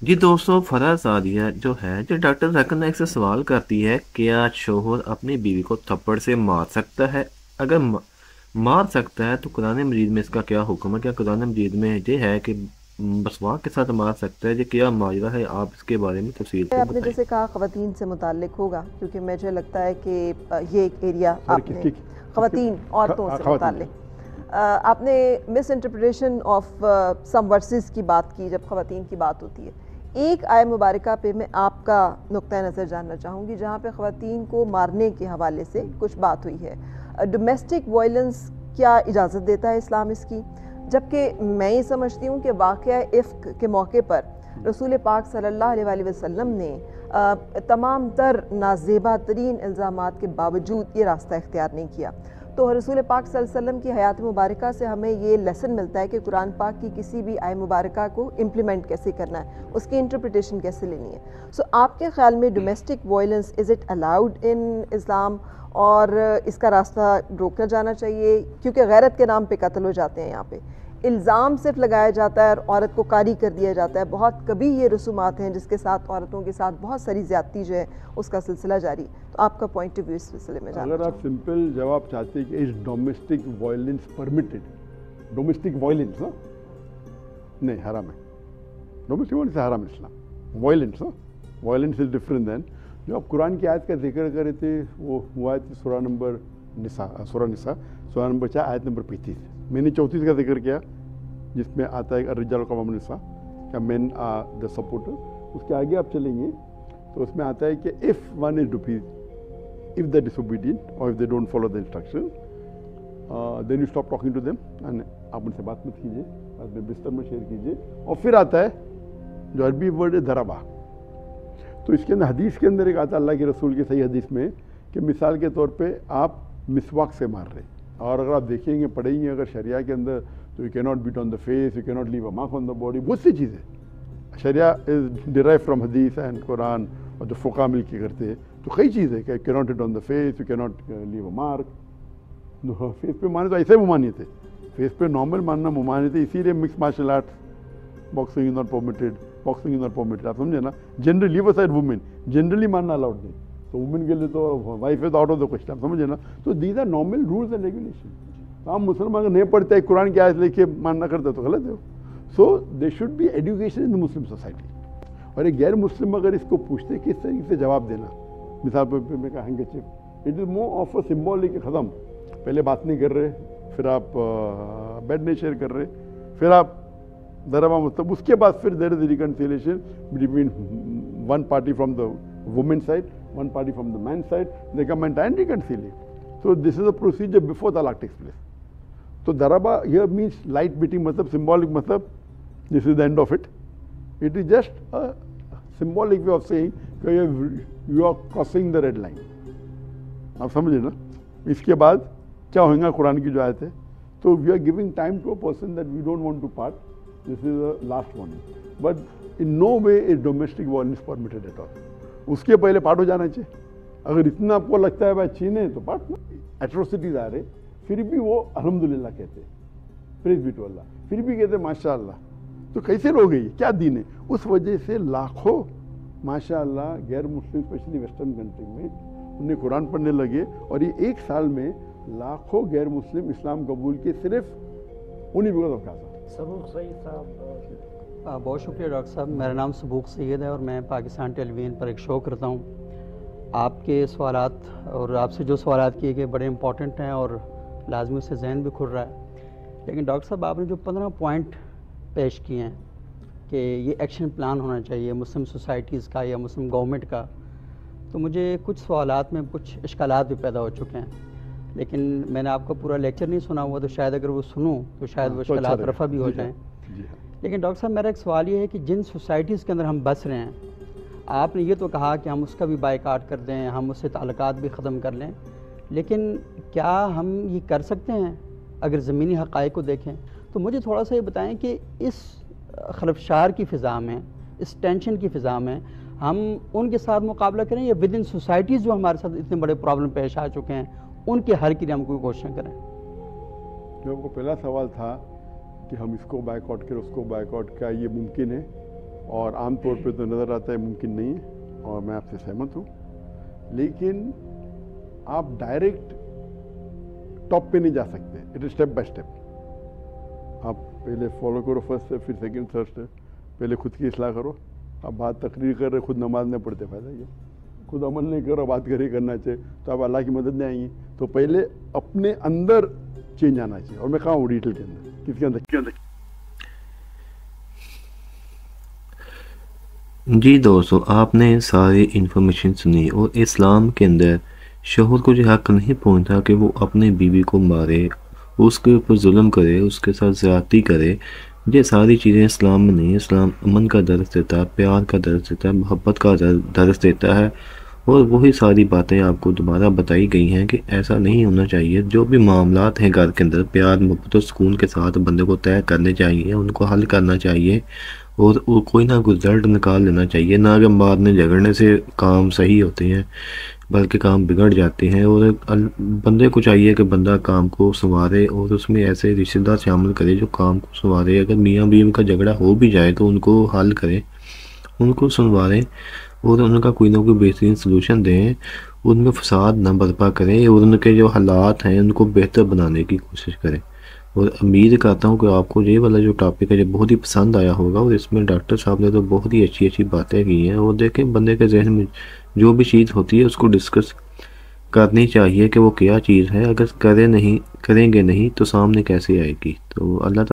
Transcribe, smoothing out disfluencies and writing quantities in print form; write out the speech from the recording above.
जी दोस्तों, फराह सादिया जो है जो डॉक्टर जाकिर नाइक से सवाल करती है, क्या शोहर अपनी बीवी को थप्पड़ से मार सकता है? अगर मार सकता है तो कुरान मजीद में इसका क्या हुक्म है? क्या कुरान मजीद में ये है कि मसवाक के साथ मार सकता है? ये क्या माजरा है? आप इसके बारे में तफसील से आपने बताएं। जैसे कहा ख़वातीन से मुताल्लिक होगा, क्योंकि मुझे लगता है कि ये एक एरिया सॉरी, आपने किसकी किसकी ख़वातीन औरतों से खवातीन मुताल्लिक आपने misinterpretation of some verses की बात की जब ख़वातीन की बात होती है। एक आय मुबारका पे मैं आपका नुक्ता नज़र जानना चाहूँगी जहाँ पे ख़वातीन को मारने के हवाले से कुछ बात हुई है। डोमेस्टिक वायलेंस क्या इजाज़त देता है इस्लाम इसकी? जबकि मैं ये समझती हूँ कि वाक़या इफ़्क के मौके पर रसूल पाक सल्लल्लाहु अलैहि वसल्लम ने तमाम तर नाजेबा तरीन इल्ज़ामात के बावजूद ये रास्ता इख्तियार नहीं किया। तो रसूल पाक सल्लल्लाहु अलैहि वसल्लम की हयात मुबारका से हमें ये लेसन मिलता है कि कुरान पाक की किसी भी आय मुबारका को इम्प्लीमेंट कैसे करना है, उसकी इंटरप्रिटेशन कैसे लेनी है। सो आपके ख्याल में domestic violence is it allowed in Islam, और इसका रास्ता रोका जाना चाहिए? क्योंकि गैरत के नाम पे कत्ल हो जाते हैं यहाँ पे, इल्ज़ाम सिर्फ लगाया जाता है और औरत को कारी कर दिया जाता है। बहुत कभी ये रसूमात हैं जिसके साथ औरतों के साथ बहुत सारी ज़्यादती जो है उसका सिलसिला जारी। तो आपका पॉइंट ऑफ व्यू इस सिलसिले में जानना अगर आप चाहूँगी। सिंपल जवाब चाहते हैं कि is domestic violence permitted, domestic violence ना, नहीं, हराम है। डोमेस्टिक वायलेंस हराम है इस्लाम। वायलेंस ना, वायलेंस इज डिफरेंट देन जो आप कुरान की आयत का जिक्र कर रहे थे, वो हुआ है सूरा नंबर निसा, सूरा नंबर 4 आयत नंबर 35। मैंने 34 का जिक्र किया जिसमें आता है अर्रिजाल कवामुन निसा, क्या मेन द सपोर्टर। उसके आगे आप चलेंगे तो उसमें आता है कि इफ़ वन इज डिफीज, if they're disobedient or if they don't follow the instruction, then you stop talking to them and आप उनसे बात मत कीजिए, अपने बिस्तर में शेयर कीजिए। और फिर आता है जो अरबी वर्ड है दराबा। तो इसके अंदर हदीस के अंदर एक आता है अल्लाह के रसूल की सही हदीस में कि मिसाल के तौर पे आप मिसवाक से मार रहे, और अगर आप देखेंगे पढ़ेंगे अगर शरिया के अंदर, तो you can not beat on the face, you can not leave a mark on the body, बहुत सी चीज़ें। शरिया इज डिराइव फ्रॉम हदीस एंड कुरान, और जो फ़ुक़हा मिल के करते हैं तो कई चीज़ है कि can not hit on the face, you can not leave a mark. Face पे मारने तो ऐसे मुमानियत है, फेस पे नॉर्मल मारना मुमानियत है। इसीलिए mix martial arts, boxing is not permitted, boxing is not permitted, आप समझे ना। Generally leave aside women, generally मारना अलाउड नहीं, तो वुमेन के लिए तो वाइफ है तो आउट ऑफ द क्वेश्चन, आप समझे ना। तो these are normal rules and regulation. तो आप मुसलमान अगर नहीं पढ़ते, कुरान की आयत लेके मानना करते तो गलत है। So they should be education in the Muslim society. और एक गैर मुस्लिम अगर इसको पूछते किस तरीके से जवाब देना, मिसाल पर मैं कहा handkerchief, it is more of a symbolic ख़त्म। पहले बात नहीं कर रहे, फिर आप बेड नहीं शेयर कर रहे, फिर आप दरबा, मतलब उसके बाद फिर there is reconciliation between one party from the women side, one party from the man side, they come and reconciliate. So this is a procedure before तलाक टेक्स प्लेस। तो दरबा हियर मीन्स लाइट बीटिंग, मतलब symbolic, मतलब this is the end of it. It is just a symbolic way of saying you are crossing the red line, आप समझे ना। इसके बाद क्या होगा, कुरान की जो आयत है, तो we are giving time to a person that we don't want to part, this is the last one, but in no way is domestic violence permitted at all. उसके पहले पार्ट हो जाना चाहिए। अगर इतना आपको लगता है भाई छीने तो पार्ट, एट्रोसिटीज आ रहे, फिर भी वो अल्हम्दुलिल्लाह कहते, प्रेज़ बी टू अल्लाह, फिर भी कहते माशाअल्लाह। तो कैसे लोग हैं ये, क्या दीन है? उस वजह से लाखों माशाअल्लाह गैर मुस्लिम, स्पेशली वेस्टर्न कंट्री में, उन्हें कुरान पढ़ने लगे, और ये एक साल में लाखों गैर मुस्लिम इस्लाम कबूल किए, सिर्फ उन्हीं बिकॉज ऑफ गाज़ा। सबूक सईद साहब। बहुत शुक्रिया डॉक्टर साहब। मेरा नाम सबूक सैयद है और मैं पाकिस्तान टेलीविज़न पर एक शो करता हूँ। आपके सवालात और आपसे जो सवालात किए गए बड़े इंपॉर्टेंट हैं और लाजमी उससे जहन भी खुल रहा है। लेकिन डॉक्टर साहब, आपने जो 15 पॉइंट पेश किए हैं कि ये एक्शन प्लान होना चाहिए मुस्लिम सोसाइटीज़ का या मुस्लिम गवर्नमेंट का, तो मुझे कुछ सवालात में कुछ इश्कालात भी पैदा हो चुके हैं। लेकिन मैंने आपका पूरा लेक्चर नहीं सुना हुआ, तो शायद अगर वो सुनूं तो शायद वो तो अच्छा इश्कालात रफ़ा भी हो जाएँ। लेकिन डॉक्टर साहब, मेरा एक सवाल ये है कि जिन सोसाइटीज़ के अंदर हम बस रहे हैं, आपने ये तो कहा कि हम उसका भी बायकाट कर दें, हम उससे ताल्लुकात भी ख़त्म कर लें, लेकिन क्या हम ये कर सकते हैं अगर ज़मीनी हक़ाइक़ को देखें? तो मुझे थोड़ा सा ये बताएं कि इस खलफशार की फ़िज़ा में, इस टेंशन की फ़िज़ा में हम उनके साथ मुकाबला करें, या विद इन सोसाइटीज़ जो हमारे साथ इतने बड़े प्रॉब्लम पेश आ चुके हैं उनके हल के लिए हम कोई कोशिश करें? जो आपको पहला सवाल था कि हम इसको बायकॉट करें, उसको बायकॉट, क्या ये मुमकिन है? और आम तौर पे तो नज़र आता है मुमकिन नहीं है, और मैं आपसे सहमत हूँ। लेकिन आप डायरेक्ट टॉप पे नहीं जा सकते, it is step by step. आप पहले फॉलो करो फर्स्ट स्टेप, फिर सेकंड, थर्ड स्टेप। पहले खुद की इस्लाह करो। आप बात तकरीर कर रहे, खुद नमाज नहीं पढ़ते, फायदा क्या? खुद अमल नहीं करो, बात कर ही करना चाहिए, तो आप अल्लाह की मदद नहीं आएंगी। तो पहले अपने अंदर चेंज आना चाहिए। और मैं कहा हूँ डिटेल के अंदर, किसके अंदर? जी दोस्तों, आपने सारी इन्फॉर्मेशन सुनी, और इस्लाम के अंदर शोहर को जो हक नहीं पहुंचता कि वो अपनी बीवी को मारे, उसके ऊपर जुल्म करे, उसके साथ ज़्यादती करे। ये सारी चीज़ें इस्लाम में नहीं है। इस्लाम अमन का दर्स देता है, प्यार का दर्स देता है, मोहब्बत का दर्स देता है। और वही सारी बातें आपको दोबारा बताई गई हैं कि ऐसा नहीं होना चाहिए। जो भी मामलात हैं घर के अंदर, प्यार मोहब्बत और सुकून के साथ बंदे को तय करने चाहिए, उनको हल करना चाहिए, और वो कोई ना कोई रिजल्ट निकाल लेना चाहिए। ना कि बाद में झगड़ने से काम सही होते हैं, बल्कि काम बिगड़ जाते हैं। और बंदे को चाहिए कि बंदा काम को संवारे, और उसमें ऐसे रिश्तेदार शामिल करे जो काम को संवारे। अगर मियाँ बीवी का झगड़ा हो भी जाए तो उनको हल करें, उनको सुनवारें, और उनका कोई ना कोई बेहतरीन सलूशन दें। उनमें फसाद ना बर्पा करें, और उनके जो हालात हैं उनको बेहतर बनाने की कोशिश करें। और उम्मीद करता हूँ कि आपको ये वाला जो टॉपिक है जो बहुत ही पसंद आया होगा। और इसमें डॉक्टर साहब ने तो बहुत ही अच्छी अच्छी बातें की हैं। और देखें, बंदे के जहन में जो भी चीज़ होती है उसको डिस्कस करनी चाहिए कि वो क्या चीज़ है। अगर करेंगे नहीं तो सामने कैसे आएगी। तो अल्लाह